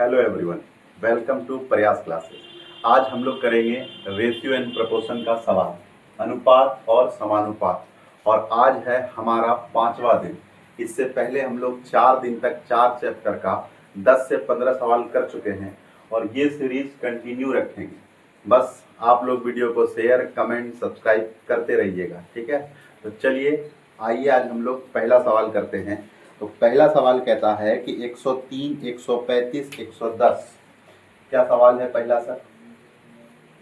Hello everyone, welcome to प्रयास classes. आज हम लोग करेंगे रेशियो एंड प्रोपोर्शन का सवाल, अनुपात और समानुपात। और आज है हमारा 5वां दिन। इससे पहले हम लोग 4 दिन तक 4 चैप्टर का 10 से 15 सवाल कर चुके हैं और ये सीरीज कंटिन्यू रखेंगे। बस आप लोग वीडियो को शेयर, कमेंट, सब्सक्राइब करते रहिएगा, ठीक है। तो चलिए आइए आज हम लोग पहला सवाल करते हैं। तो पहला सवाल कहता है कि 103, 135, 110। क्या सवाल है पहला सर?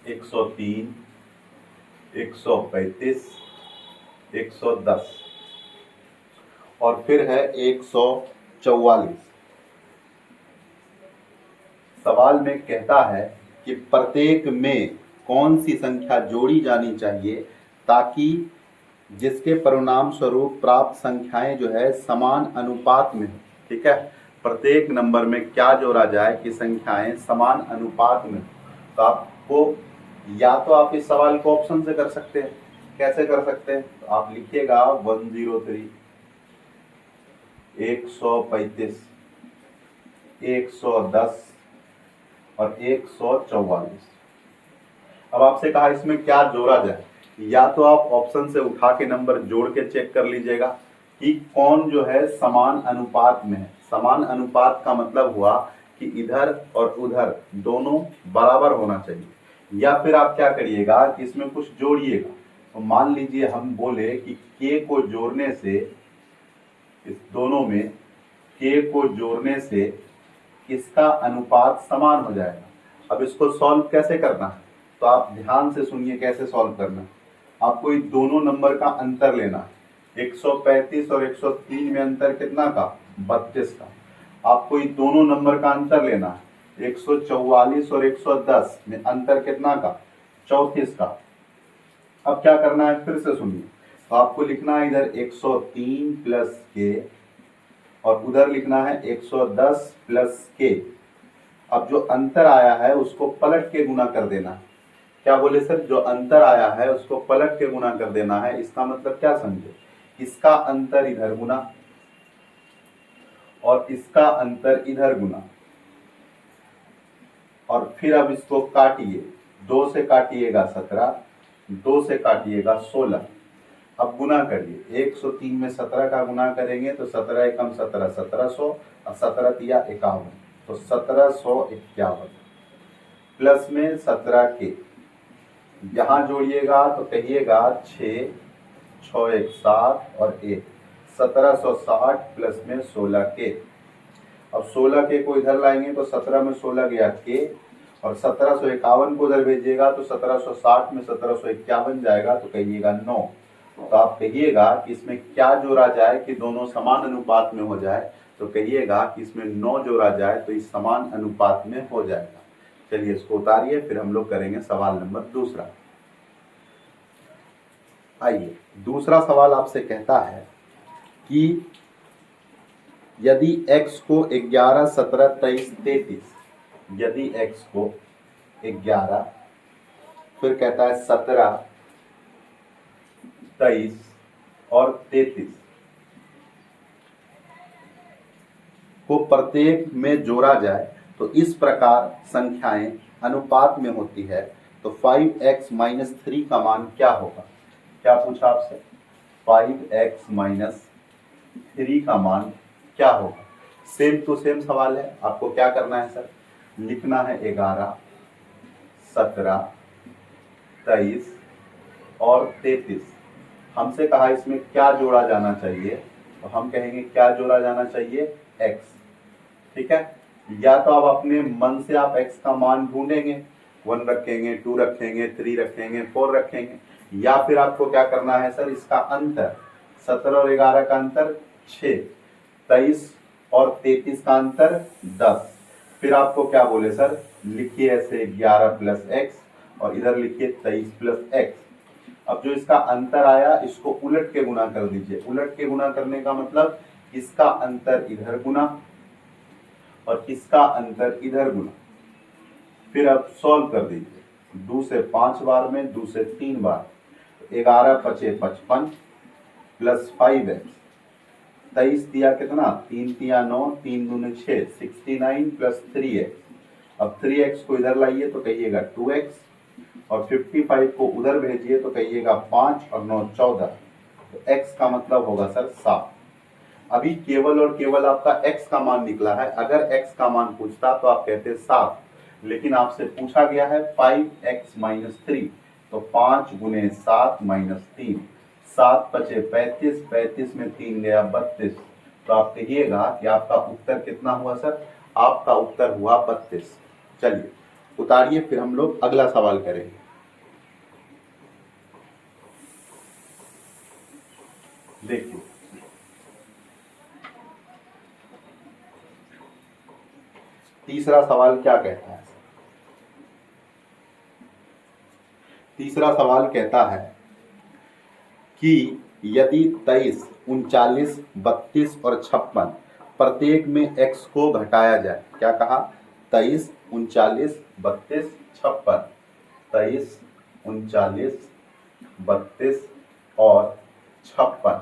103, 135, 110 और फिर है 144। सवाल में कहता है कि प्रत्येक में कौन सी संख्या जोड़ी जानी चाहिए ताकि जिसके परिणाम स्वरूप प्राप्त संख्याएं जो है समान अनुपात में हो, ठीक है। प्रत्येक नंबर में क्या जोड़ा जाए कि संख्याएं समान अनुपात में हो। तो आपको या तो आप इस सवाल को ऑप्शन से कर सकते हैं। कैसे कर सकते हैं? तो आप लिखिएगा 103, 135, 110 और 144। अब आपसे कहा इसमें क्या जोड़ा जाए, या तो आप ऑप्शन से उठा के नंबर जोड़ के चेक कर लीजिएगा कि कौन जो है समान अनुपात में है। समान अनुपात का मतलब हुआ कि इधर और उधर दोनों बराबर होना चाहिए। या फिर आप क्या करिएगा कि इसमें कुछ जोड़िएगा। तो मान लीजिए हम बोले कि k को जोड़ने से, इस दोनों में k को जोड़ने से इसका अनुपात समान हो जाएगा। अब इसको सॉल्व कैसे करना है, तो आप ध्यान से सुनिए कैसे सॉल्व करना है। आपको इन दोनों नंबर का अंतर लेना है। 135 और 103 में अंतर कितना का? 32 का। आपको इन दोनों नंबर का अंतर लेना है। 144 और 110 में अंतर कितना का? 34 का। अब क्या करना है फिर से सुनिए। तो आपको लिखना है इधर 103 प्लस के और उधर लिखना है 110 प्लस के। अब जो अंतर आया है उसको पलट के गुना कर देना है। क्या बोले सर? जो अंतर आया है उसको पलट के गुना कर देना है। इसका मतलब क्या समझे? इसका अंतर इधर गुना और इसका अंतर इधर गुना, और फिर अब इसको काटिए। 2 से काटिएगा 17, 2 से काटिएगा 16। अब गुना करिए। 103 में 17 का गुना करेंगे तो 17 एकम 17, 1700 और 17 तिया 51, तो 1751 प्लस में 17 के। यहाँ जोड़िएगा तो कहिएगा 6, 6 एक 7 और 1, 1760 प्लस में 16 के। अब 16 के को इधर लाएंगे तो 17 में 16 गया के, और 1751 को उधर भेजिएगा तो 1760 में 1751 जाएगा, तो कहिएगा 9। तो आप कहिएगा कि इसमें क्या जोड़ा जाए कि दोनों समान अनुपात में हो जाए, तो कहिएगा कि इसमें 9 जोड़ा जाए तो इस समान अनुपात में हो जाएगा। चलिए इसको उतारिए, फिर हम लोग करेंगे सवाल नंबर दूसरा। आइए दूसरा सवाल आपसे कहता है कि यदि x को 11, 17, 23, 33, यदि x को 11, फिर कहता है 17, 23 और 33 को प्रत्येक में जोड़ा जाए तो इस प्रकार संख्याएं अनुपात में होती है, तो 5x माइनस 3 का मान क्या होगा? क्या पूछा आपसे? 5x माइनस 3 का मान क्या होगा? सेम टू सेम सवाल है। आपको क्या करना है सर? लिखना है 11, 17, 23 और 33। हमसे कहा इसमें क्या जोड़ा जाना चाहिए, तो हम कहेंगे क्या जोड़ा जाना चाहिए? x, ठीक है। या तो आप अपने मन से आप x का मान ढूंढेंगे, 1 रखेंगे, 2 रखेंगे, 3 रखेंगे, 4 रखेंगे, या फिर आपको क्या करना है सर? इसका अंतर 17 और 11 का अंतर 6, 23 और 33 का अंतर 10। फिर आपको क्या बोले सर? लिखिए ऐसे 11 प्लस x और इधर लिखिए 23 प्लस x। अब जो इसका अंतर आया इसको उलट के गुना कर दीजिए। उलट के गुना करने का मतलब इसका अंतर इधर गुना और इसका अंतर इधर गुना। फिर अब सॉल्व कर दीजिए। 2 से 5 बार में, 2 से 3 बार, 11 × 5 = 55 प्लस 5x 23 दिया कितना, 3 तिया 9, 3 दूने 6, 69 प्लस 3x। अब 3x को इधर लाइए तो कहिएगा 2x, और 55 को उधर भेजिए तो कहिएगा 5 और 9 14, तो x का मतलब होगा सर 7। अभी केवल और केवल आपका x का मान निकला है। अगर x का मान पूछता तो आप कहते 7, लेकिन आपसे पूछा गया है 5x माइनस 3, तो 5 गुने 7 माइनस 3, 7 पचे 35, 35 में 3 गया 32, तो आप कहिएगा कि आपका उत्तर कितना हुआ सर, आपका उत्तर हुआ 32। चलिए उतारिए, फिर हम लोग अगला सवाल करेंगे। देखिए तीसरा सवाल क्या कहता है। तीसरा सवाल कहता है कि यदि 23, 39, 32 और 56 प्रत्येक में x को घटाया जाए। क्या कहा, 23, 39, 32, 56, 23, 39, 32 और 56,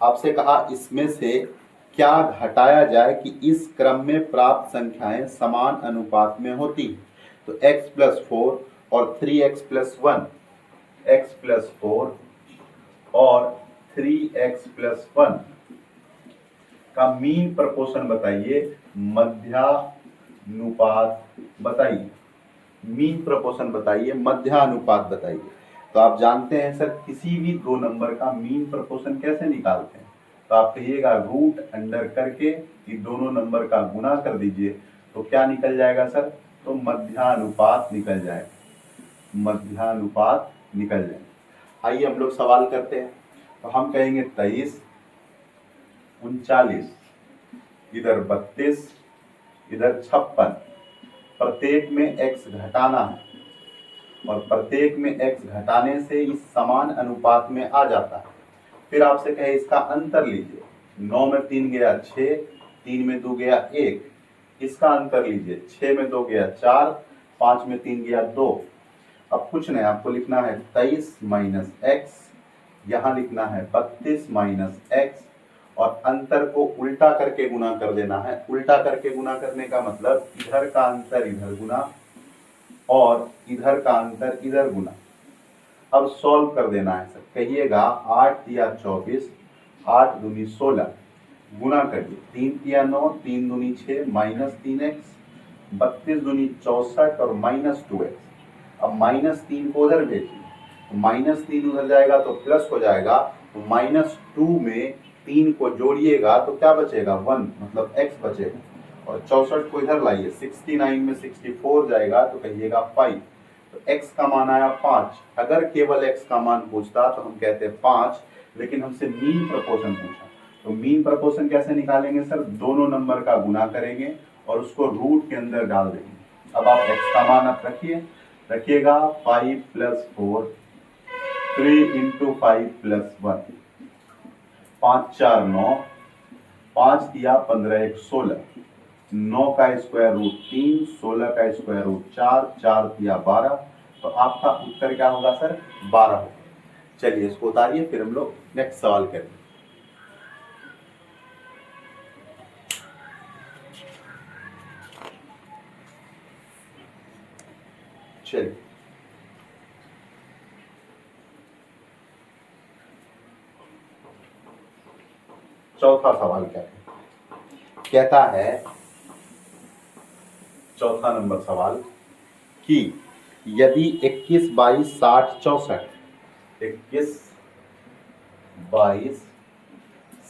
आपसे कहा इसमें से क्या घटाया जाए कि इस क्रम में प्राप्त संख्याएं समान अनुपात में होती है। तो x प्लस 4 और 3x प्लस 1, x प्लस 4 और 3x प्लस 1 का मीन प्रपोर्शन बताइए, मध्यानुपात बताइए। मीन प्रपोर्शन बताइए, मध्यानुपात बताइए। तो आप जानते हैं सर किसी भी दो नंबर का मीन प्रपोर्शन कैसे निकालते हैं, तो आप कहिएगा रूट अंडर करके कि दोनों नंबर का गुना कर दीजिए, तो क्या निकल जाएगा सर, तो मध्यानुपात निकल जाएगा, मध्यानुपात निकल जाएगा। आइए हम लोग सवाल करते हैं। तो हम कहेंगे 23, 39, इधर 32, इधर 56, प्रत्येक में x घटाना है, और प्रत्येक में x घटाने से इस समान अनुपात में आ जाता है। फिर आपसे कहे इसका अंतर लीजिए, 9 में 3 गया 6, 3 में 2 गया 1, इसका अंतर लीजिए, 6 में 2 गया 4, 5 में 3 गया 2। अब कुछ नहीं, आपको लिखना है 23 माइनस एक्स, यहाँ लिखना है 32 माइनस एक्स, और अंतर को उल्टा करके गुना कर देना है। उल्टा करके गुना करने का मतलब इधर का अंतर इधर गुना और इधर का अंतर इधर गुना। अब सॉल्व कर देना है सर, कहिएगा 8 या 24, 8 दूनी 16, गुना करिए, 3 या 9, 3 दूनी 6 माइनस 3x, 32 दूनी 64 और माइनस 2x। अब माइनस 3 को उधर भेजिए, तो माइनस 3 उधर जाएगा तो प्लस हो जाएगा, तो माइनस 2 में 3 को जोड़िएगा तो क्या बचेगा, 1, मतलब x बचेगा, और 64 को इधर लाइए, 69 में 64 जाएगा तो कहिएगा 5, तो x का मान आया 5। अगर केवल x का मान पूछता तो हम कहते 5, लेकिन हमसे मीन प्रपोर्शन पूछा, तो मीन प्रपोर्शन कैसे निकालेंगे सर, दोनों नंबर का गुना करेंगे और उसको रूट के अंदर डाल देंगे। अब आप x का मान आप रखिएगा 5 प्लस 4, 3 इंटू 5 प्लस 1, 5 4 9, 5 दिया 15 1 16, 9 का स्क्वायर रूट 3, 16 का स्क्वायर रूट 4, 4 दिया 12, तो आपका उत्तर क्या होगा सर, 12 होगा। चलिए इसको उतारिए, फिर हम लोग नेक्स्ट सवाल करेंगे। चलिए चौथा सवाल क्या कहता है, चौथा नंबर सवाल कि यदि 21 22 60 64, 21 22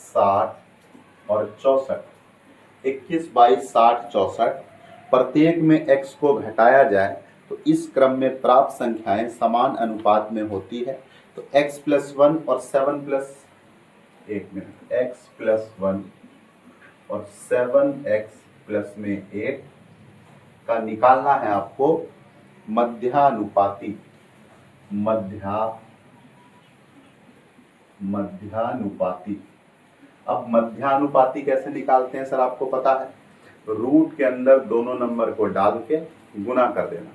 60 और 64, 21 22 60 64 प्रत्येक में x को घटाया जाए तो इस क्रम में प्राप्त संख्याएं समान अनुपात में होती है। तो x प्लस 1 और 7 प्लस, एक मिनट, x प्लस 1 और 7x प्लस में 8 का निकालना है आपको मध्यानुपाती, मध्यानुपाती। अब मध्यानुपाती कैसे निकालते हैं सर, आपको पता है, रूट के अंदर दोनों नंबर को डाल के गुना कर देना।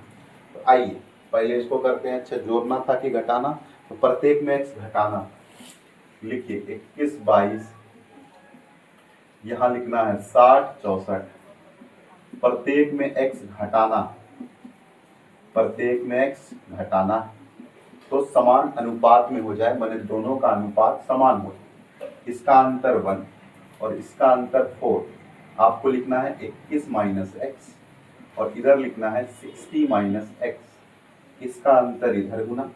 तो आइए पहले इसको करते हैं, अच्छा जोड़ना था कि घटाना, तो प्रत्येक में x घटाना। लिखिए 21 22 यहाँ लिखना है 60 64, प्रत्येक में x घटाना, प्रत्येक में x घटाना, तो समान अनुपात में हो जाए, माने दोनों का अनुपात समान हो। इसका अंतर 1 और इसका अंतर 4, आपको लिखना है 21 माइनस एक्स और इधर लिखना है 60 माइनस एक्स। इसका अंतर इधर गुना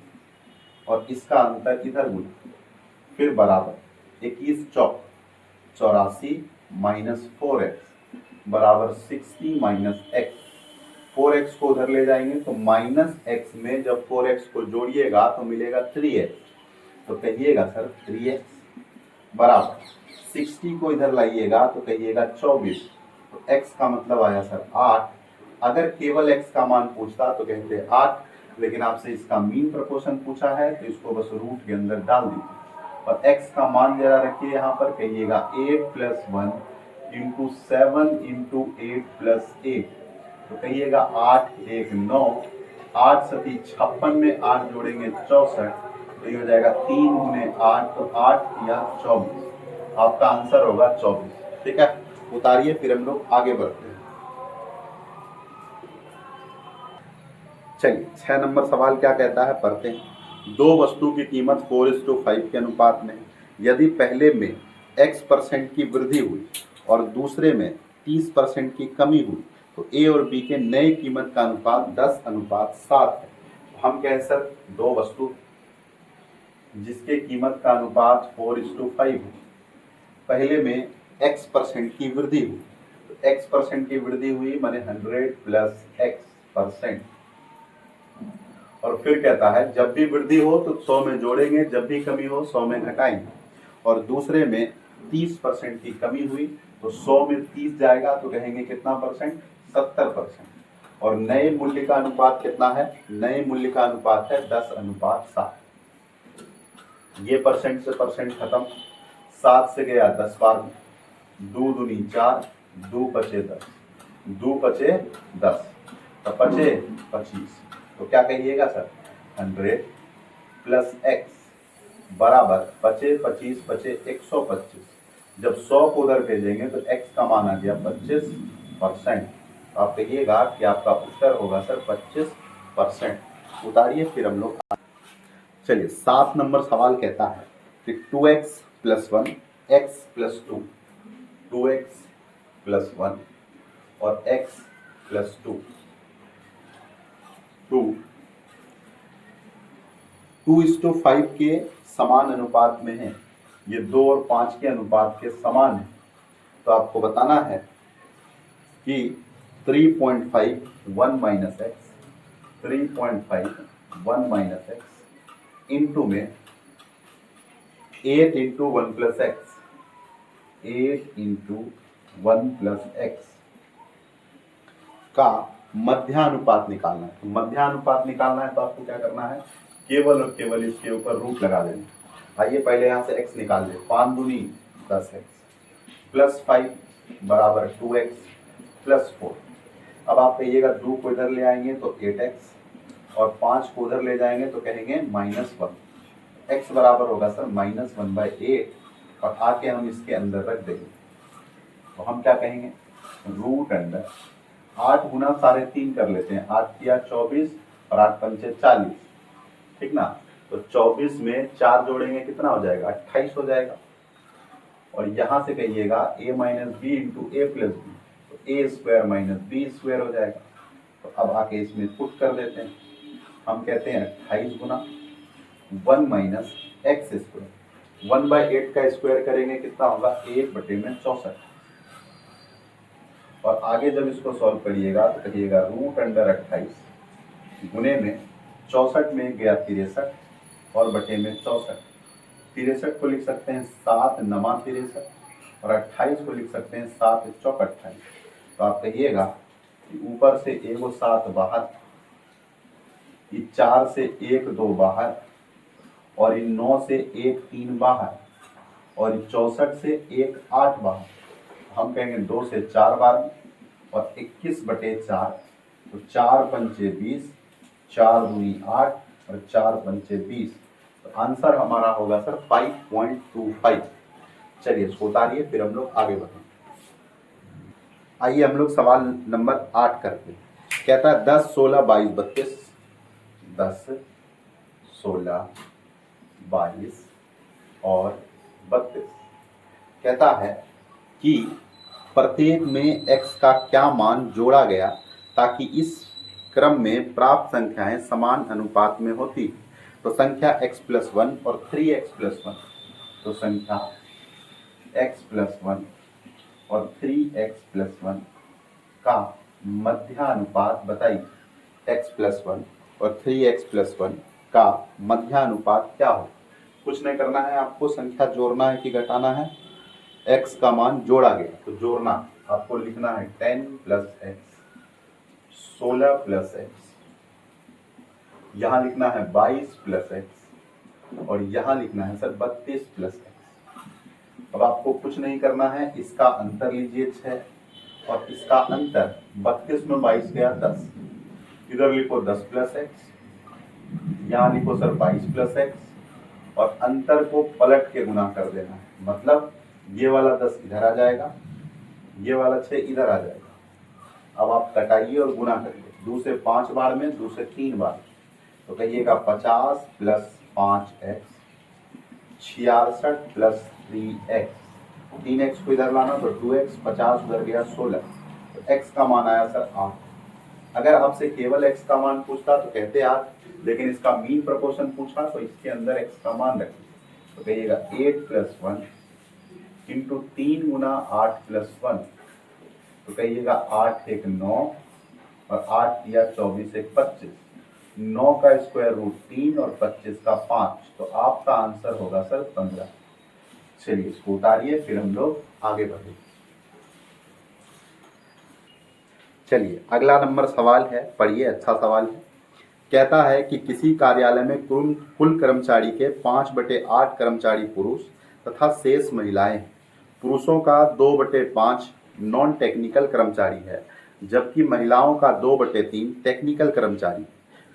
और इसका अंतर इधर गुना, फिर बराबर 21 चौक 84 माइनस 4x बराबर 60 माइनस एक्स। 4x को उधर ले जाएंगे तो माइनस एक्स में जब 4x को जोड़िएगा तो मिलेगा 3x, तो कहिएगा सर 3x बराबर 60 को इधर लाइएगा तो कहिएगा 24, तो x का मतलब आया सर 8। अगर केवल x का मान पूछता तो कहते 8, लेकिन आपसे इसका मीन प्रपोर्शन पूछा है तो इसको बस रूट के अंदर डाल दीजिए और x का मान जरा रखिए यहाँ पर, कहिएगा 8 प्लस 1 इंटू 7 इंटू 8 प्लस 8, तो कहिएगा 8 1 9, 8 सती 56 में 8 जोड़ेंगे 64, तो ये हो जाएगा 3 गुने 8, तो 8 या 24, आपका आंसर होगा 24। ठीक है, उतारिए फिर हम लोग आगे बढ़ते हैं। चलिए 6 नंबर सवाल क्या कहता है पढ़ते हैं। दो वस्तु की कीमत 4:5 के अनुपात में है। यदि पहले में x% की वृद्धि हुई और दूसरे में 30% की कमी हुई तो ए और बी के नए कीमत का अनुपात 10:7 है। हम कहें सर दो वस्तु जिसके कीमत का अनुपात 4:5 हो, पहले में x% की वृद्धि हुई, तो x% की वृद्धि हुई माने 100 प्लस x%, और फिर कहता है जब भी वृद्धि हो तो 100 में जोड़ेंगे, जब भी कमी हो 100 में घटाएंगे। और दूसरे में 30% की कमी हुई तो 100 में 30 जाएगा तो कहेंगे कितना परसेंट, 70%। और नए मूल्य का अनुपात कितना है, नए मूल्य का अनुपात है 10:7। ये परसेंट से परसेंट खत्म, 7 से गया 10 बार, 2 दूनी 4, 2 पचे 10, 2 पचे 10, तो पचे 25, तो क्या कहिएगा सर 100 प्लस x बराबर पचे 25 पचे 125। जब 100 को उधर भेजेंगे तो x का मान आ गया 25%, तो आप कहिएगा कि आपका उत्तर होगा सर 25%। उतारिए फिर हम लोग। चलिए 7 नंबर सवाल कहता है कि 2x plus 1 x plus 2, 2x plus 1 और x प्लस 2, 2:5 के समान अनुपात में है। ये 2 और 5 के अनुपात के समान है, तो आपको बताना है कि 3.5 1 minus x, 3.5 1 minus x into में 8 into 1 plus x, 8 into 1 plus x का मध्यानुपात निकालना है। तो मध्यानुपात निकालना है तो आपको क्या करना है, केवल और केवल इसके ऊपर रूट लगा देना। आइए पहले यहाँ से x निकाल ले, 5 दूनी 10x प्लस 5 बराबर 2x प्लस 4। अब आप कहिएगा 2 को इधर ले आएंगे तो 8x और 5 को उधर ले जाएंगे तो कहेंगे -1, x बराबर होगा सर -1/8 और आके हम इसके अंदर रख देंगे, तो हम क्या कहेंगे रूट अंडर 8 गुना 3.5 कर लेते हैं, 8 किया 24 और 8 पंचे 40, ठीक ना। तो 24 में 4 जोड़ेंगे कितना हो जाएगा 28 हो जाएगा। और यहाँ से कहिएगा a minus B into A plus B, तो A square minus B square हो जाएगा। तो अब आके इसमें पुट कर देते हैं, हम कहते हैं 28 गुना 1 माइनस एक्स स्क्वायर, 1/8 का स्क्वायर करेंगे कितना होगा 1/64। और आगे जब इसको सॉल्व करिएगा तो कहिएगा रूट अंडर 28 गुने में 64 में गया 63 और बटे में 64। 63 को लिख सकते हैं 7 नमा 63 और 28 को लिख सकते हैं 7 चौक 28। तो आप कहिएगा कि ऊपर से एगो 7 बाहर, ये 4 से 1 2 बाहर और इन 9 से 1 3 बाहर और 64 से 1 8 बाहर, हम कहेंगे 2 से 4 बार और 21/4, तो 4 पंचे 20, 4 दूनी 8 और 4 पंचे 20, तो आंसर हमारा होगा सर 5.25। चलिए इसको उतारिए फिर हम लोग आगे बढ़ें। आइए हम लोग सवाल नंबर 8 करते हैं। कहता है 10, 16, 22, 32। 10, 16, 22 और 32। कहता है कि प्रत्येक में x का क्या मान जोड़ा गया ताकि इस क्रम में प्राप्त संख्याएं समान अनुपात में होती। तो संख्या x+1 और 3x+1, तो संख्या x+1 और 3x+1 का मध्यानुपात बताइए। x+1 और 3x+1 का मध्यानुपात क्या हो। कुछ नहीं करना है आपको, संख्या जोड़ना है कि घटाना है। x का मान जोड़ा गया तो जोड़ना आपको लिखना है 10 + x, 16 + x, यहाँ लिखना है 22 + x और यहाँ लिखना है सर 32 + x। अब आपको कुछ नहीं करना है, इसका अंतर लीजिए 6 और इसका अंतर 32 में 22 गया 10, इधर लिखो 10 + x, यहाँ लिखो सर 22 + x और अंतर को पलट के गुना कर देना है। मतलब ये वाला 10 इधर आ जाएगा, ये वाला 6 इधर आ जाएगा। अब आप कटाइए और गुना करिए, 2 से 5 बार में, 2 से 3 बार। तो कहिएगा 50 + 5x, 66 + 3x, 3x को इधर लाना तो 2x, 50 उधर गया 16, तो x का मान आया सर 8। अगर आपसे केवल x का मान पूछता तो कहते 8, लेकिन इसका मीन प्रोपोर्शन पूछा तो इसके अंदर x का मान रखिए। तो कहिएगा 8 + 1 इंटू 3 गुना 8 + 1, तो कहिएगा 8 × 1 = 9 और 8 या 24 × 1 = 25, 9 का स्क्वायर रूट 3 और 25 का 5, तो आपका आंसर होगा सर 15। चलिए इसको उतारिए, फिर हम लोग आगे बढ़े। चलिए अगला नंबर सवाल है, पढ़िए, अच्छा सवाल है। कहता है कि किसी कार्यालय में कुल कर्मचारी के 5/8 कर्मचारी पुरुष तथा शेष महिलाएं हैं। पुरुषों का 2/5 नॉन टेक्निकल कर्मचारी है, जबकि महिलाओं का 2/3 टेक्निकल कर्मचारी।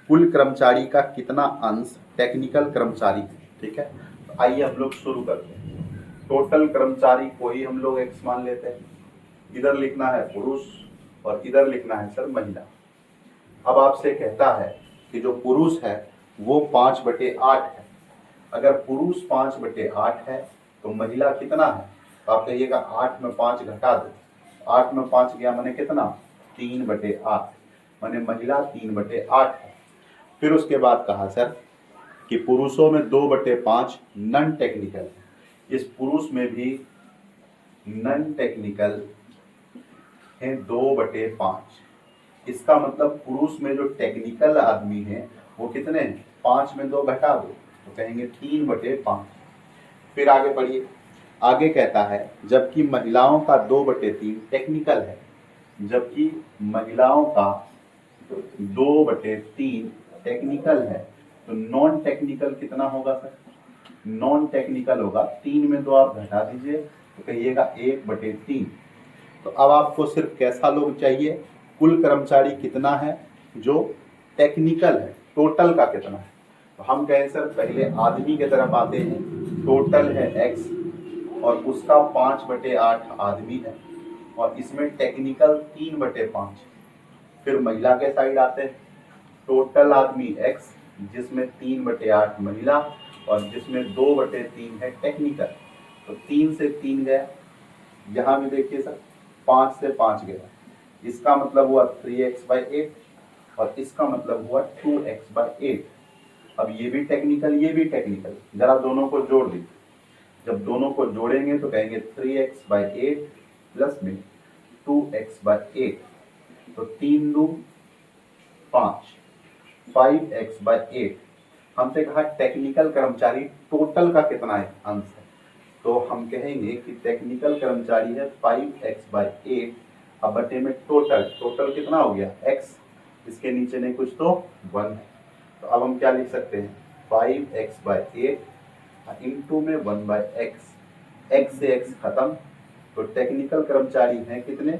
कुल कर्मचारी का कितना अंश टेक्निकल कर्मचारी है। ठीक है, तो आइए हम लोग शुरू करते हैं। टोटल कर्मचारी को ही हम लोग x मान लेते हैं, इधर लिखना है पुरुष और इधर लिखना है सर महिला। अब आपसे कहता है कि जो पुरुष है वो 5/8 है। अगर पुरुष 5/8 है तो महिला कितना है, तो आप कहिएगा 8 में 5 घटा दो, 8 में 5 गया मैंने कितना, 3/8, मैंने महिला 3/8 है। फिर उसके बाद कहा सर कि पुरुषों में 2/5 नॉन टेक्निकल है। इस पुरुष में भी नॉन टेक्निकल है 2/5। इसका मतलब पुरुष में जो टेक्निकल आदमी है वो कितने हैं, 5 में 2 घटा दो तो कहेंगे 3/5। फिर आगे पढ़िए, आगे कहता है जबकि महिलाओं का 2/3 टेक्निकल है, जबकि महिलाओं का 2/3 टेक्निकल है, तो नॉन टेक्निकल कितना होगा सर, नॉन टेक्निकल होगा 3 में 2 आप घटा दीजिए तो कहिएगा 1/3। तो अब आपको सिर्फ कैसा लोग चाहिए, कुल कर्मचारी कितना है जो टेक्निकल है, टोटल का कितना है। तो हम कहें सर पहले आदमी की तरफ आते हैं, टोटल है x और उसका 5/8 आदमी है और इसमें टेक्निकल 3/5। फिर महिला के साइड आते हैं, टोटल आदमी x जिसमें 3/8 महिला और जिसमें 2/3 है टेक्निकल। तो 3 से 3 गया, यहाँ भी देखिए सर 5 से 5 गया, इसका मतलब हुआ 3x/8 और इसका मतलब हुआ 2x/8। अब ये भी टेक्निकल ये भी टेक्निकल, जरा दोनों को जोड़ दीजिए। जब दोनों को जोड़ेंगे तो कहेंगे 3x/8 प्लस में 2x/8, तो 3 दूनी 5, 5x/8। हमसे कहा टेक्निकल कर्मचारी टोटल का कितना है अंश है, तो हम कहेंगे कि टेक्निकल कर्मचारी है 5x/8 अब बटे में टोटल कितना हो गया x, इसके नीचे नहीं कुछ तो 1 है। तो अब हम क्या लिख सकते हैं 5x/8 इंटू में 1/x, x से x खत्म। तो टेक्निकल कर्मचारी हैं कितने,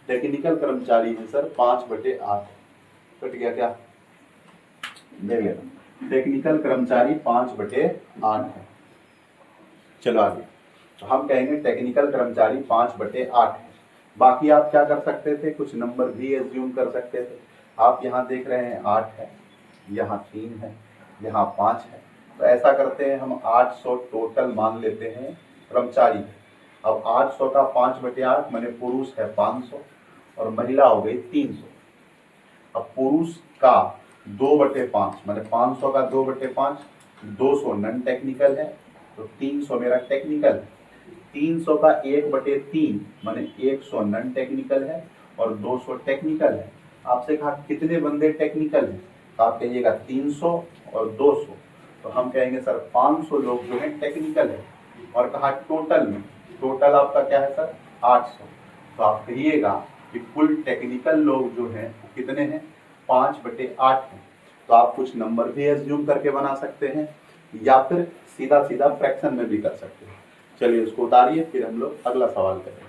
टेक्निकल कर्मचारी हैं सर 5/8, कट गया क्या, देख लेना, टेक्निकल कर्मचारी 5/8 है। चलो आगे, तो हम कहेंगे टेक्निकल कर्मचारी 5/8 है, बाकी आप क्या कर सकते थे, कुछ नंबर भी एज्यूम कर सकते थे। आप यहाँ देख रहे हैं 8 है, यहाँ 3 है, यहाँ 5 है, तो ऐसा करते हैं हम 800 टोटल मान लेते हैं कर्मचारी। अब 800 का 5/8 माने पुरुष है 500 और महिला हो गई 300। अब पुरुष का 2/5 माने 500 का 2/5 200 नॉन टेक्निकल है, तो 300 मेरा टेक्निकल है। 300 का 1/3 माने 100 नॉन टेक्निकल है और 200 टेक्निकल है। आपसे कहा कितने बंदे टेक्निकल हैं, तो आप कहिएगा 300 और 200, तो हम कहेंगे सर 500 लोग जो है टेक्निकल है। और कहा टोटल में, टोटल आपका क्या है सर 800, तो आप कहिएगा कि कुल टेक्निकल लोग जो हैं वो कितने हैं 5/8 हैं। तो आप कुछ नंबर भी एज्यूम करके बना सकते हैं या फिर सीधा सीधा फ्रैक्शन में भी कर सकते हैं। चलिए इसको उतारिए, फिर हम लोग अगला सवाल करेंगे।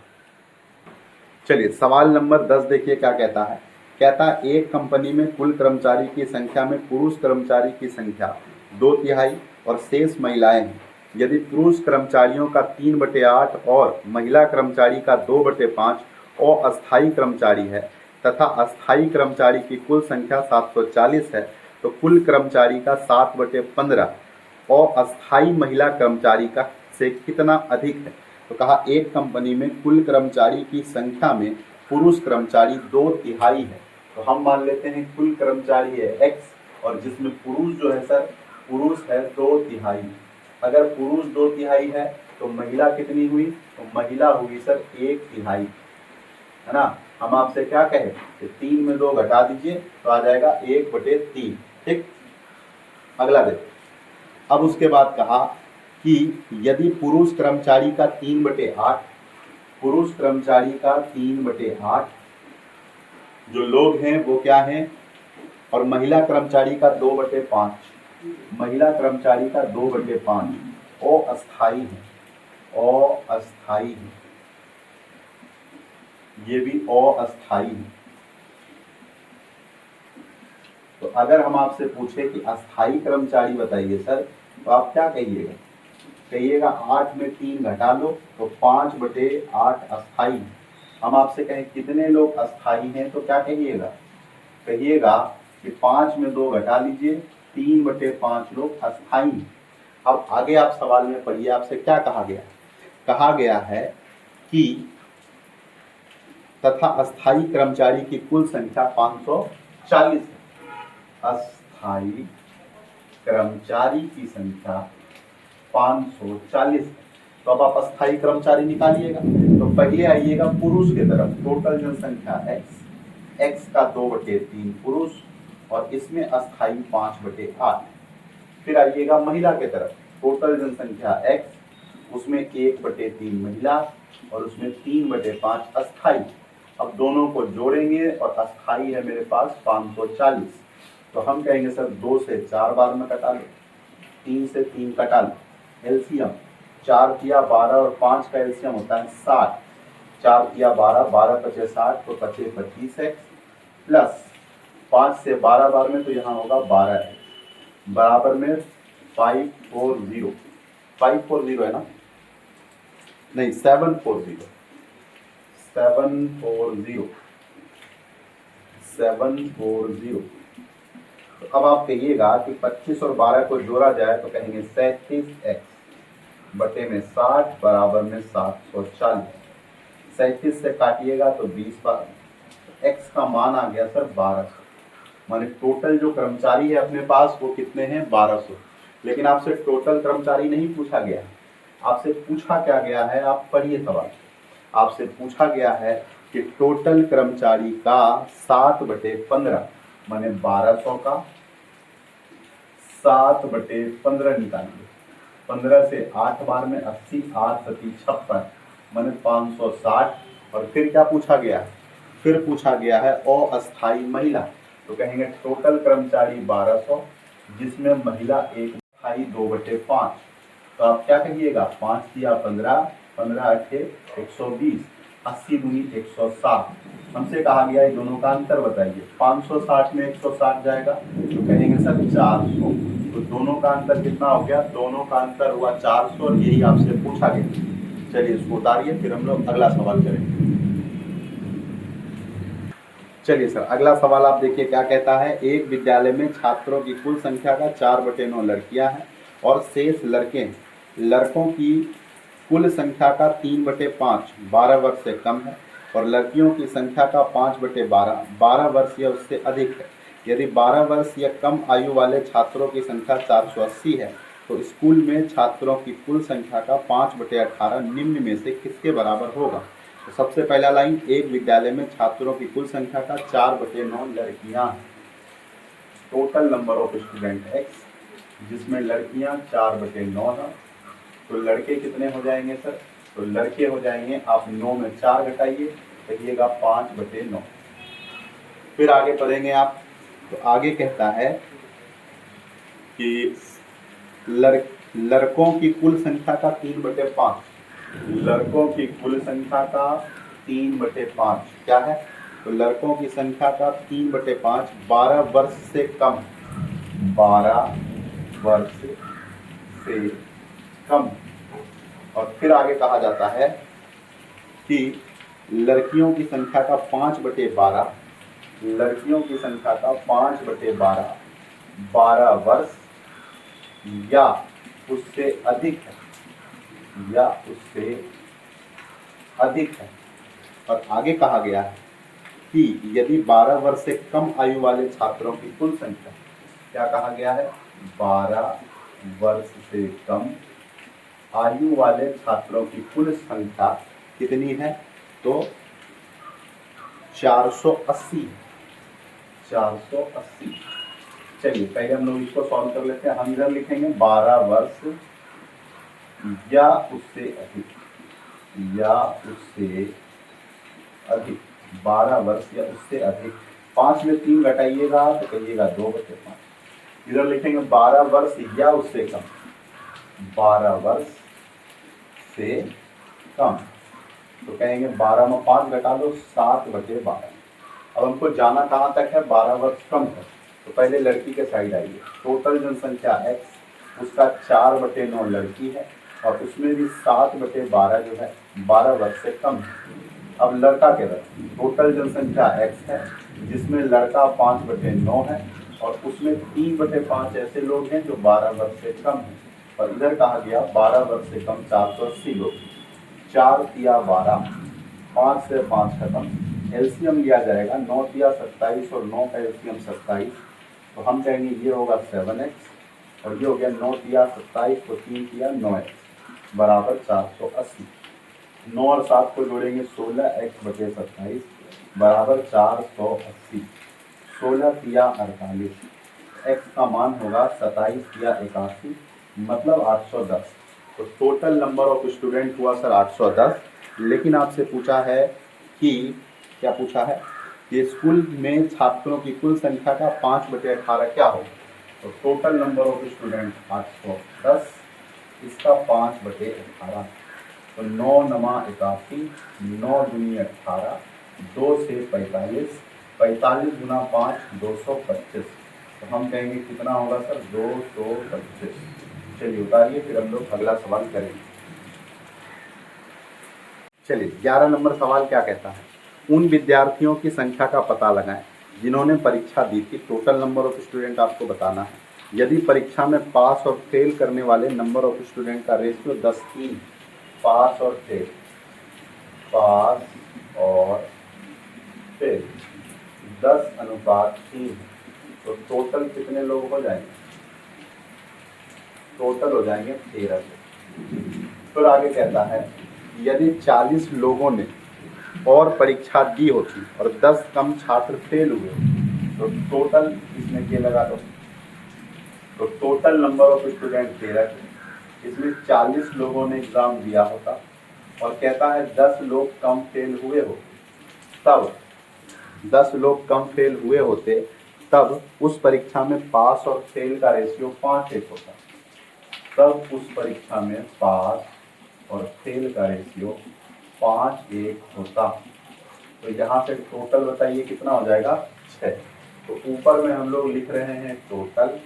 चलिए सवाल नंबर 10 देखिए क्या कहता है। कहता है एक कंपनी में कुल कर्मचारी की संख्या में पुरुष कर्मचारी की संख्या 2/3 और शेष महिलाएं हैं। यदि पुरुष कर्मचारियों का 3/8 और महिला कर्मचारी का 2/5 और अस्थायी कर्मचारी है तथा अस्थायी कर्मचारी की कुल संख्या 740 है, तो कुल कर्मचारी का 7/15 और अस्थायी महिला कर्मचारी का से कितना अधिक है। तो कहा एक कंपनी में कुल कर्मचारी की संख्या में पुरुष कर्मचारी 2/3 है, तो हम मान लेते हैं कुल कर्मचारी है x और जिसमें पुरुष जो है सर पुरुष है 2/3। अगर पुरुष 2/3 है तो महिला कितनी हुई, तो महिला हुई सर 1/3, है ना। हम आपसे क्या कहें कि 3 में 2 घटा दीजिए तो आ जाएगा 1/3। ठीक, अगला देखो। अब उसके बाद कहा कि यदि पुरुष कर्मचारी का 3/8, पुरुष कर्मचारी का 3/8 जो लोग हैं वो क्या हैं, और महिला कर्मचारी का 2/5, महिला कर्मचारी का 2/5 अस्थायी है, अस्थायी है, ये भी अस्थायी है। तो अगर हम आपसे पूछे कि अस्थायी कर्मचारी बताइए सर, तो आप क्या कहिएगा, कहिएगा 8 में 3 घटा लो तो 5/8 अस्थायी। हम आपसे कहें कितने लोग अस्थायी हैं, तो क्या कहिएगा, कहिएगा कि 5 में 2 घटा लीजिए 3/5 लोग अस्थायी। अब आगे आप सवाल में पढ़िए, आपसे क्या कहा गया, कहा गया है कि तथा अस्थायी कर्मचारी की कुल संख्या 540 है। अस्थायी कर्मचारी की संख्या 540 है। तो अब आप अस्थायी कर्मचारी निकालिएगा, तो पहले आइएगा पुरुष के तरफ, टोटल जनसंख्या x का 2/3 पुरुष और इसमें अस्थायी 5/8। फिर आइएगा महिला के तरफ, टोटल जनसंख्या x उसमें 1/3 महिला और उसमें 3/5 अस्थायी। अब दोनों को जोड़ेंगे और अस्थायी है मेरे पास 540, तो हम कहेंगे सर 2 से 4 बार में कटा लो, 3 से 3 कटा लो, एलसीएम 4 किया 12 और 5 का एलसीएम होता है 60, 4 किया 12, 12 पचे 60 तो पचे 25x प्लस 5 से 12 बार में तो यहाँ होगा 12x बराबर में 540, 540 है ना, नहीं 740, 740। तो अब आप कहिएगा कि 25 और 12 को जोड़ा जाए तो कहेंगे 37x बटे में 60 बराबर में 740। 37 से काटिएगा तो 20 बार, x का मान आ गया सर 1200। माने टोटल जो कर्मचारी है अपने पास वो कितने हैं 1200। लेकिन आपसे टोटल कर्मचारी नहीं पूछा गया, आपसे पूछा क्या गया है, आप पढ़िए सवाल। आपसे पूछा गया है कि टोटल कर्मचारी का 7/15 माने 1200 का 7/15 निकालिए। 15 से 8 बार में 80, 8 सती 56 माने 560। और फिर क्या पूछा गया है, फिर पूछा गया है अस्थायी महिला, तो कहेंगे टोटल कर्मचारी 1200 जिसमें महिला एक अस्थायी 2/5। तो आप क्या कहिएगा, 5 दिया 15, 15 8 120, 80 दूनी 160। हमसे कहा गया है दोनों का अंतर बताइए, 560 में 160 जाएगा तो कहेंगे सर 400। तो दोनों का अंतर कितना हो गया, दोनों का अंतर हुआ 400 और यही आपसे पूछा गया। चलिए इसको उतारिए, फिर हम लोग अगला सवाल करेंगे। चलिए सर, अगला सवाल आप देखिए क्या कहता है। एक विद्यालय में छात्रों की कुल संख्या का 4/9 लड़कियां हैं और शेष लड़के हैं। लड़कों की कुल संख्या का 3/5 12 वर्ष से कम है और लड़कियों की संख्या का 5/12 12 वर्ष या उससे अधिक है। यदि 12 वर्ष या कम आयु वाले छात्रों की संख्या 480 है तो स्कूल में छात्रों की कुल संख्या का 5/18 निम्न में से किसके बराबर होगा। तो सबसे पहला लाइन, एक विद्यालय में छात्रों की कुल संख्या का 4/9 लड़कियां हैं। Total number of student x, जिसमें लड़कियां 4/9 हैं। तो लड़के कितने हो जाएंगे सर? तो लड़के हो जाएंगे, आप 9 में 4 घटाइए, कहिएगा 5/9। फिर आगे पढ़ेंगे आप, तो आगे कहता है कि लड़कों की कुल संख्या का 3/5, लड़कों की कुल संख्या का 3/5 क्या है? तो लड़कों की संख्या का 3/5 12 वर्ष से कम, 12 वर्ष से कम। और फिर आगे कहा जाता है कि लड़कियों की संख्या का 5/12, लड़कियों की संख्या का 5/12 12 वर्ष या उससे अधिक है, या उससे अधिक है। और आगे कहा गया है कि यदि 12 वर्ष से कम आयु वाले छात्रों की कुल संख्या, क्या कहा गया है? 12 वर्ष से कम आयु वाले छात्रों की कुल संख्या कितनी है? तो 480, 480। चलिए पहले हम लोग इसको सॉल्व कर लेते हैं। हम इधर लिखेंगे 12 वर्ष या उससे अधिक, या उससे अधिक, 12 वर्ष या उससे अधिक। 5 में 3 घटाइएगा तो कहिएगा 2/5। इधर लिखेंगे 12 वर्ष या उससे कम, 12 वर्ष से कम, तो कहेंगे 12 में 5 घटा दो 7/12। अब हमको जाना कहाँ तक है? 12 वर्ष कम तक। तो पहले लड़की के साइड आइए। टोटल जनसंख्या x, उसका 4/9 लड़की है और उसमें भी 7/12 जो है 12 वर्ष से कम है। अब लड़का के रखें, टोटल जनसंख्या x है जिसमें लड़का 5/9 है और उसमें 3/5 ऐसे लोग हैं जो 12 वर्ष से कम है। और इधर कहा गया 12 वर्ष से कम 480 लोग। 4 तिया 12, 5 से 5 खत्म, एलसीएम लिया जाएगा। 9 तिया 27 और 9 का एलसीएम 27, तो हम कहेंगे ये होगा 7x और ये हो गया 9 तिया 27 को 3 तिया 9x बराबर 480। 9 और 7 को जोड़ेंगे 16x/27 बराबर 480। 16 तिया 48, x का मान होगा 27 तिया 81 मतलब 810। तो टोटल नंबर ऑफ स्टूडेंट हुआ सर 810। लेकिन आपसे पूछा है कि, क्या पूछा है कि स्कूल में छात्रों की कुल संख्या का 5/18 क्या हो। तो टोटल नंबर ऑफ स्टूडेंट 810, इसका 5/18, तो 9 नमा 81, 9 दूनी 18, 2 से 45, 45 गुना 5 225। तो हम कहेंगे कितना होगा सर? 225। चलिए उतारिए, फिर हम लोग अगला सवाल करेंगे। चलिए 11 नंबर सवाल क्या कहता है? उन विद्यार्थियों की संख्या का पता लगाएं जिन्होंने परीक्षा दी थी। टोटल नंबर ऑफ स्टूडेंट आपको बताना है। यदि परीक्षा में पास और फेल करने वाले नंबर ऑफ स्टूडेंट का रेशियो 10:3, पास और फेल, पास और फेल 10:3, तो टोटल कितने लोग हो जाएंगे? टोटल हो जाएंगे 13 लोग। फिर आगे कहता है यदि 40 लोगों ने और परीक्षा दी होती और 10 कम छात्र फेल हुए तो टोटल इसमें क्या लगा दो? तो टोटल नंबर ऑफ स्टूडेंट 13 थे, इसमें 40 लोगों ने एग्जाम दिया होता और कहता है 10 लोग कम फेल हुए होते, तब 10 लोग कम फेल हुए होते तब उस परीक्षा में पास और फेल का रेशियो 5:1 होता। तब उस परीक्षा में पास और फेल का रेशियो 5:1 होता। तो यहाँ से टोटल बताइए कितना हो जाएगा? 6। तो ऊपर में हम लोग लिख रहे हैं टोटल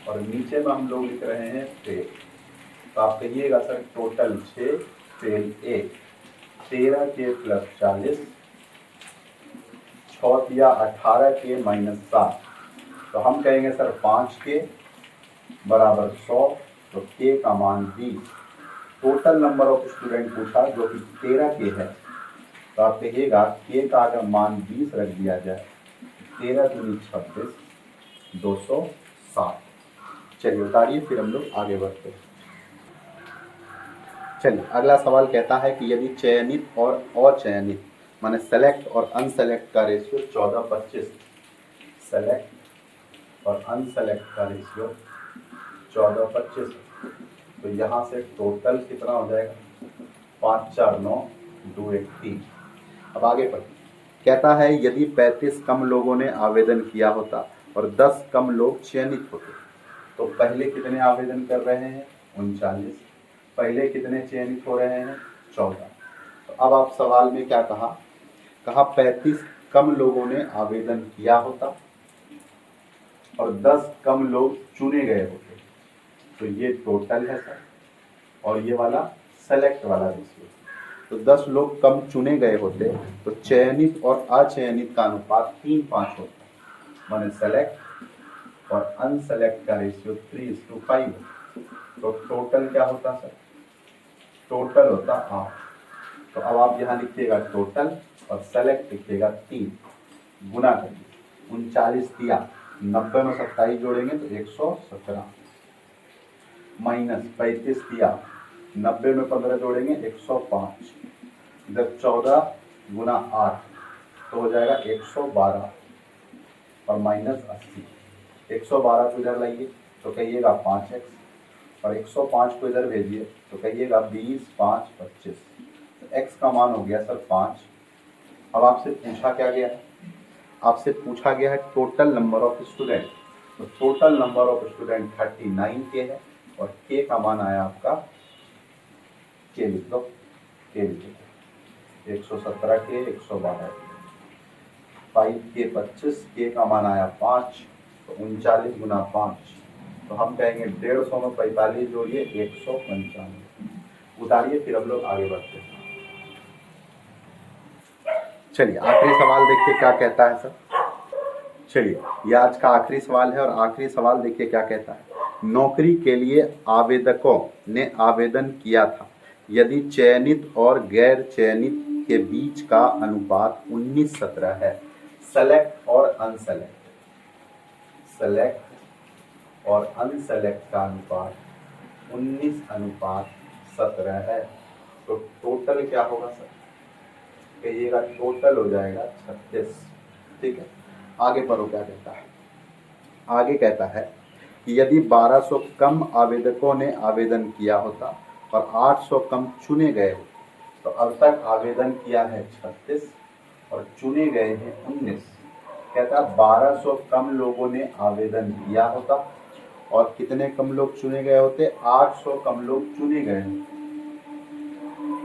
और नीचे में हम लोग लिख रहे हैं फेल। तो आप कहिएगा सर टोटल 6 फेल 1, 13 के + 40 6 18 के माइनस 7, तो हम कहेंगे सर 5 के बराबर 100, तो के का मान 20। टोटल नंबर ऑफ स्टूडेंट पूछा जो कि 13 के है, तो आप कहिएगा के का अगर मान 20 रख दिया जाए, 13 दूनी 26, 260। चलिए उतारिए, फिर हम लोग आगे बढ़ते हैं। चलिए अगला सवाल कहता है कि यदि चयनित और अचयनित माने सेलेक्ट और अनसेलेक्ट का रेशियो 14-25, सेलेक्ट और अनसेलेक्ट का रेशियो 14-25, तो यहाँ से टोटल कितना हो जाएगा, 5 4 9 2 1 3। अब आगे बढ़ कहता है यदि 35 कम लोगों ने आवेदन किया होता और 10 कम लोग चयनित होते, तो पहले कितने आवेदन कर रहे हैं, 39, पहले कितने चयनित हो रहे हैं, 14। तो अब आप सवाल में क्या कहा, 35 कम लोगों ने आवेदन किया होता और 10 कम लोग चुने गए होते, तो ये टोटल है सर, और ये वाला सेलेक्ट वाला रेशियो। तो 10 लोग कम चुने गए होते तो चयनित और अचयनित का अनुपात 3-5 होता, माने सेलेक्ट और अनसेलेक्ट का रेशियो 3:5। तो टोटल क्या होता सर, टोटल होता 8। तो अब आप यहाँ लिखिएगा टोटल और सेलेक्ट लिखिएगा 3, गुना करिए, 39 दिया, 90 में 27 जोड़ेंगे तो 117, माइनस 35 दिया, 90 में 15 जोड़ेंगे 105, इधर 14 गुना 8 तो हो जाएगा 112, और माइनस 80, 112 को इधर लाइए तो कहिएगा 5x, और 105 को इधर भेजिए तो कहिएगा 20 5 25, तो x का मान हो गया सर 5। अब आपसे पूछा क्या गया है, आपसे पूछा गया है टोटल नंबर ऑफ स्टूडेंट, तो टोटल नंबर ऑफ स्टूडेंट 39 के है, और के का मान आया आपका, के लिख लो, के लिख लो 117 के 112 5 के 25, के का मान आया 5, तो 39 गुना 5, तो हम कहेंगे 150 में 45 जोड़िए 195। उतारिए, फिर हम लोग आगे बढ़ते हैं। चलिए आखिरी सवाल देखिए क्या कहता है सर। चलिए ये आज का आखिरी सवाल है, और आखिरी सवाल देखिए क्या कहता है, नौकरी के लिए आवेदकों ने आवेदन किया था, यदि चयनित और गैर चयनित के बीच का अनुपात 19-17 है, सेलेक्ट और अनसेलेक्ट, सेलेक्ट और अनसेलेक्ट का अनुपात 19:17 है, तो टोटल क्या होगा सर, कहिएगा टोटल हो जाएगा 36। ठीक है, आगे बढ़ो, क्या कहता है, आगे कहता है कि यदि 1200 कम आवेदकों ने आवेदन किया होता और 800 कम चुने गए होते, तो अब तक आवेदन किया है 36 और चुने गए हैं 19। कहता 1200 कम लोगों ने आवेदन किया होता और कितने कम लोग चुने गए होते, 800 कम लोग चुने गए होते,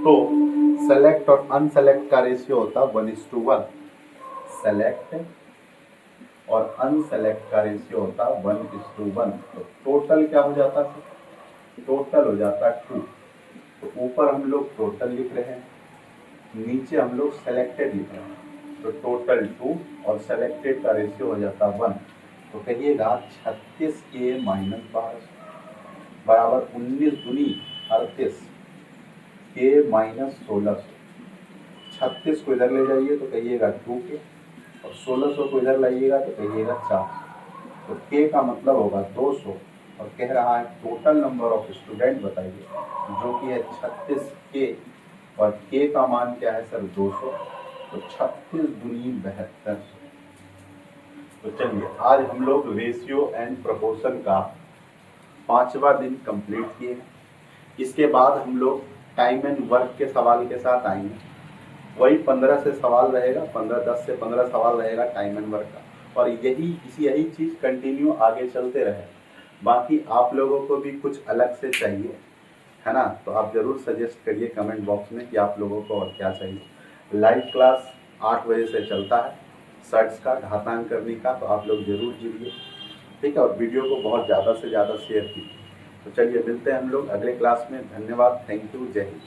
तो सेलेक्ट और अनसेलेक्ट का रेशियो होता 1:1, सेलेक्ट और अनसेलेक्ट का रेशियो होता 1:1, तो टोटल क्या हो जाता है, टोटल हो जाता 2। तो ऊपर हम लोग टोटल लिख रहे हैं, नीचे हम लोग सेलेक्टेड लिख रहे हैं, तो टोटल 2 और सेलेक्टेड का रेशियो हो जाता 1, तो कहिएगा 36 के माइनस 12 बराबर 19 दूनी 38 के माइनस 1600। 36 को इधर ले जाइए तो कहिएगा 2 के, और 1600 को इधर लाइएगा तो कहिएगा 4, तो के का मतलब होगा 200, और कह रहा है टोटल नंबर ऑफ स्टूडेंट बताइए, जो कि है 36 के, और के का मान क्या है सर 200, तो 36 दूनी 72। तो चलिए आज हम लोग रेशियो एंड प्रोपोर्शन का 5वां दिन कंप्लीट किए हैं। इसके बाद हम लोग टाइम एंड वर्क के सवाल के साथ आएंगे, वही 15 से सवाल रहेगा, 10 से 15 सवाल रहेगा टाइम एंड वर्क का, और यही चीज़ कंटिन्यू आगे चलते रहे। बाकी आप लोगों को भी कुछ अलग से चाहिए है ना, तो आप ज़रूर सजेस्ट करिए कमेंट बॉक्स में कि आप लोगों को और क्या चाहिए। लाइव क्लास 8 बजे से चलता है सर्ट्स का, घातांक करने का, तो आप लोग ज़रूर जुड़िए, ठीक है, और वीडियो को बहुत ज़्यादा से ज़्यादा शेयर कीजिए। तो चलिए मिलते हैं हम लोग अगले क्लास में। धन्यवाद, थैंक यू, जय हिंद।